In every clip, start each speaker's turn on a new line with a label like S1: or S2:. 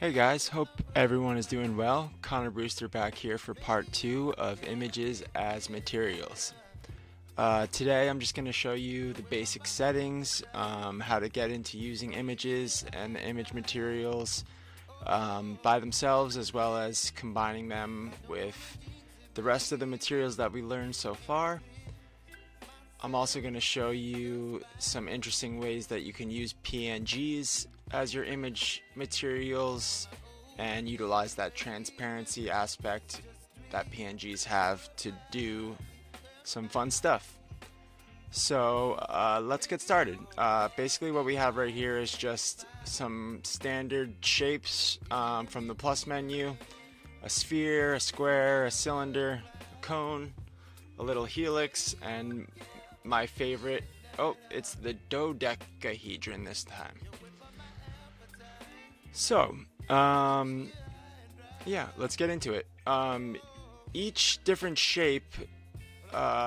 S1: Hey guys, hope everyone is doing well. Connor Brewster back here for part 2 of images as materials. Today I'm just going to show you the basic settings, how to get into using images and the image materials by themselves, as well as combining them with the rest of the materials that we learned so far. I'm also going to show you some interesting ways that you can use PNGs as your image materials and utilize that transparency aspect that PNGs have to do some fun stuff. So let's get started. Basically what we have right here is just some standard shapes from the plus menu: a sphere, a square, a cylinder, a cone, a little helix, and my favorite, it's the dodecahedron this time. So, yeah, let's get into it. Each different shape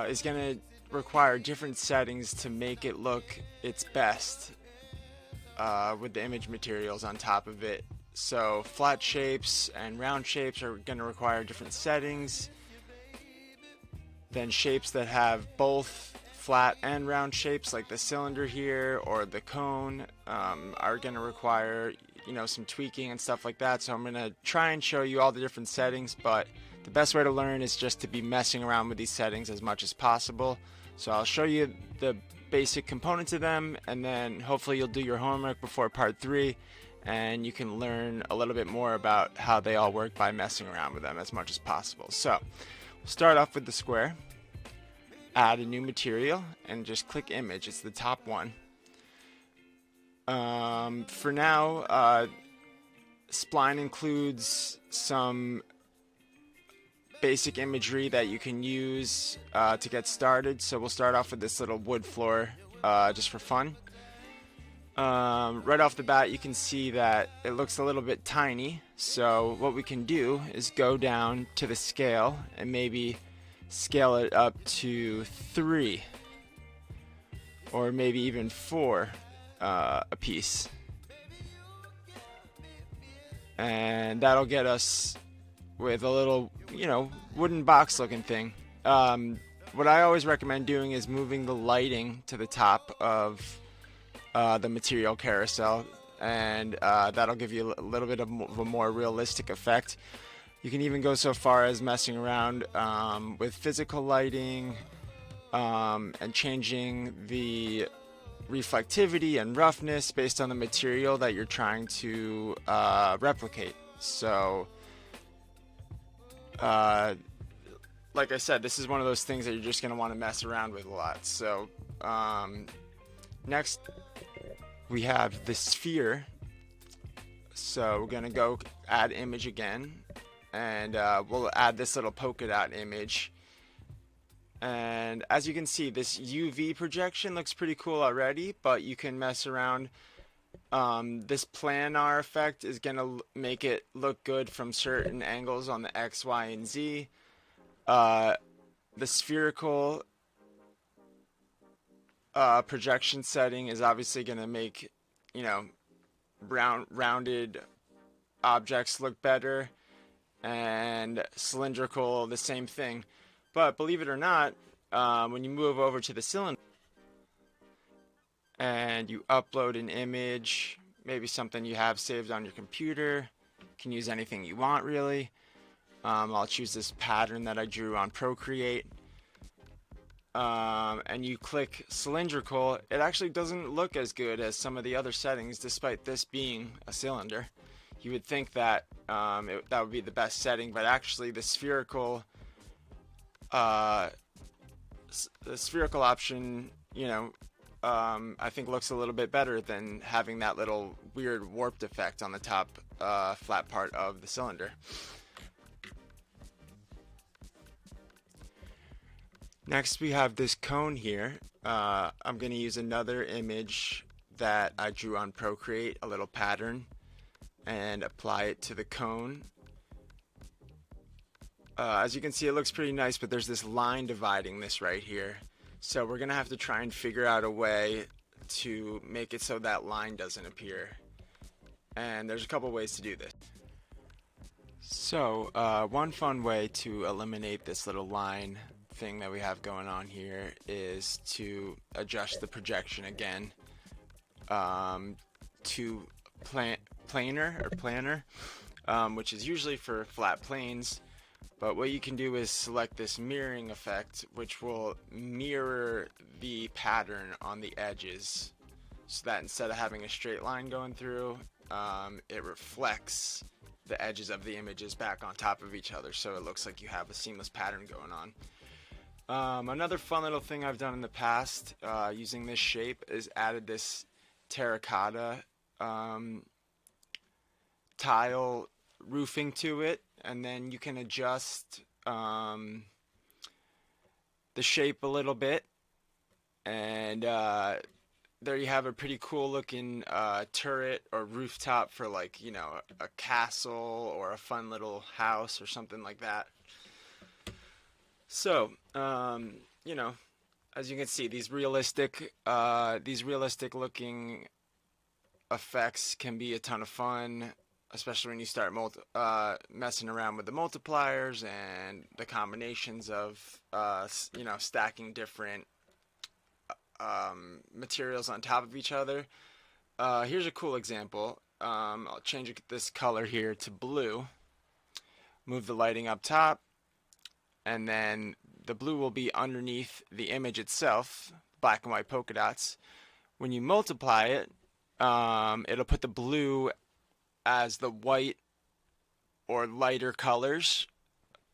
S1: is going to require different settings to make it look its best with the image materials on top of it. So flat shapes and round shapes are going to require different settings. Then shapes that have both flat and round shapes, like the cylinder here or the cone, are going to require some tweaking and stuff like that. So I'm going to try and show you all the different settings, but the best way to learn is just to be messing around with these settings as much as possible. So I'll show you the basic components of them, and then hopefully you'll do your homework before part 3 and you can learn a little bit more about how they all work by messing around with them as much as possible. So we'll start off with the square. Add a new material and just click image. It's the top one. For now, Spline includes some basic imagery that you can use to get started. So we'll start off with this little wood floor just for fun. Right off the bat, you can see that it looks a little bit tiny. So what we can do is go down to the scale and maybe scale it up to 3 or maybe even 4 a piece, and that'll get us with a little wooden box looking thing. What I always recommend doing is moving the lighting to the top of the material carousel, and that'll give you a little bit of a more realistic effect. You can even go so far as messing around with physical lighting and changing the reflectivity and roughness based on the material that you're trying to replicate. So, like I said, this is one of those things that you're just going to want to mess around with a lot. So, next we have the sphere. So we're going to go add image again. And we'll add this little polka dot image, and as you can see, this UV projection looks pretty cool already, but you can mess around. This planar effect is gonna make it look good from certain angles on the X, Y, and Z. The spherical projection setting is obviously gonna make rounded objects look better, and cylindrical, the same thing. But believe it or not, when you move over to the cylinder and you upload an image, maybe something you have saved on your computer, you can use anything you want really. I'll choose this pattern that I drew on Procreate, and you click cylindrical. It actually doesn't look as good as some of the other settings, despite this being a cylinder. You would think that that would be the best setting, but actually the spherical option, I think looks a little bit better than having that little weird warped effect on the top flat part of the cylinder. Next we have this cone here. I'm going to use another image that I drew on Procreate, a little pattern, and apply it to the cone. As you can see, it looks pretty nice, but there's this line dividing this right here. So we're going to have to try and figure out a way to make it so that line doesn't appear. And there's a couple ways to do this. So one fun way to eliminate this little line thing that we have going on here is to adjust the projection again to planar, which is usually for flat planes. But what you can do is select this mirroring effect, which will mirror the pattern on the edges, so that instead of having a straight line going through, it reflects the edges of the images back on top of each other, so it looks like you have a seamless pattern going on. Another fun little thing I've done in the past using this shape is added this terracotta tile roofing to it, and then you can adjust the shape a little bit, and there you have a pretty cool looking turret or rooftop for, like, you know, a castle or a fun little house or something like that. So you know, as you can see, these realistic looking effects can be a ton of fun, especially when you start messing around with the multipliers and the combinations of you know, stacking different materials on top of each other. Here's a cool example. I'll change this color here to blue, move the lighting up top, and then the blue will be underneath the image itself, black and white polka dots. When you multiply it, it'll put the blue as the white or lighter colors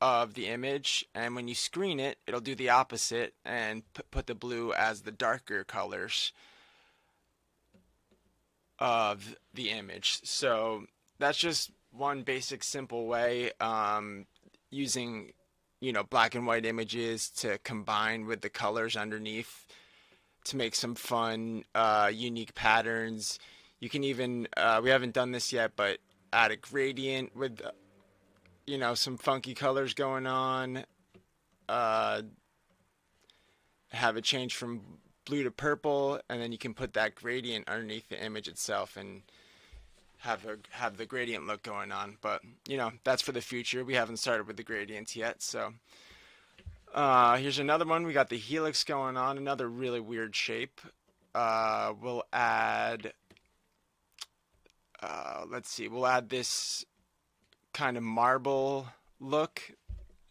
S1: of the image, and when you screen it, it'll do the opposite and put the blue as the darker colors of the image. So that's just one basic simple way, using, you know, black and white images to combine with the colors underneath to make some fun unique patterns. You can even we haven't done this yet, but add a gradient with you know, some funky colors going on, have it change from blue to purple, and then you can put that gradient underneath the image itself and have the gradient look going on. But you know, that's for the future. We haven't started with the gradients yet. So here's another one. We got the helix going on, another really weird shape. We'll add let's see, we'll add this kind of marble look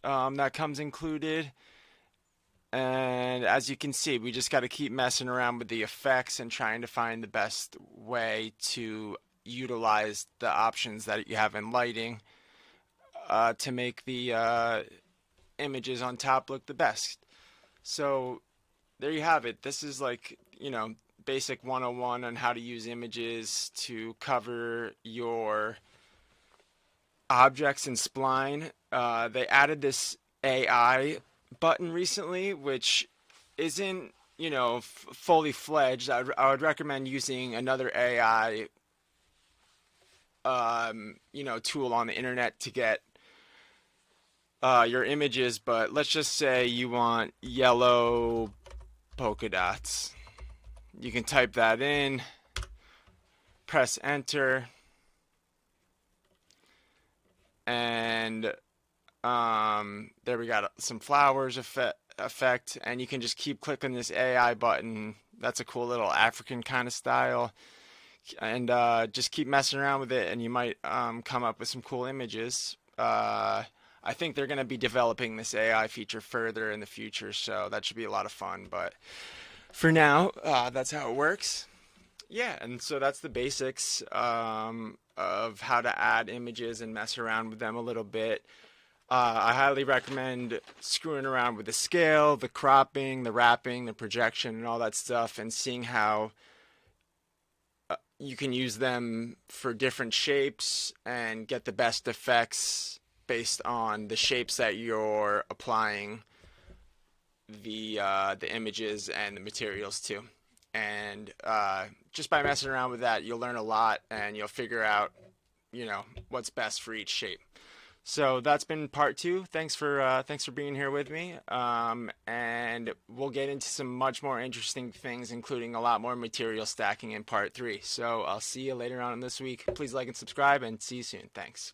S1: that comes included, and as you can see, we just got to keep messing around with the effects and trying to find the best way to utilize the options that you have in lighting to make the images on top look the best. So there you have it. This is, like, you know, basic 101 on how to use images to cover your objects in Spline. They added this AI button recently, which isn't, you know, fully fledged. I would recommend using another AI, you know, tool on the internet to get your images. But let's just say you want yellow polka dots. You can type that in, press enter, and there we got some flowers effect, and you can just keep clicking this AI button. That's a cool little African kind of style, and just keep messing around with it, and you might come up with some cool images. I think they're going to be developing this AI feature further in the future, so that should be a lot of fun. But for now, that's how it works. Yeah, and so that's the basics of how to add images and mess around with them a little bit. I highly recommend screwing around with the scale, the cropping, the wrapping, the projection, and all that stuff, and seeing how you can use them for different shapes and get the best effects based on the shapes that you're applying the images and the materials to. And just by messing around with that, you'll learn a lot, and you'll figure out, you know, what's best for each shape. So that's been part two. Thanks for being here with me. And we'll get into some much more interesting things, including a lot more material stacking in part three. So I'll see you later on in this week. Please like and subscribe, and see you soon. Thanks.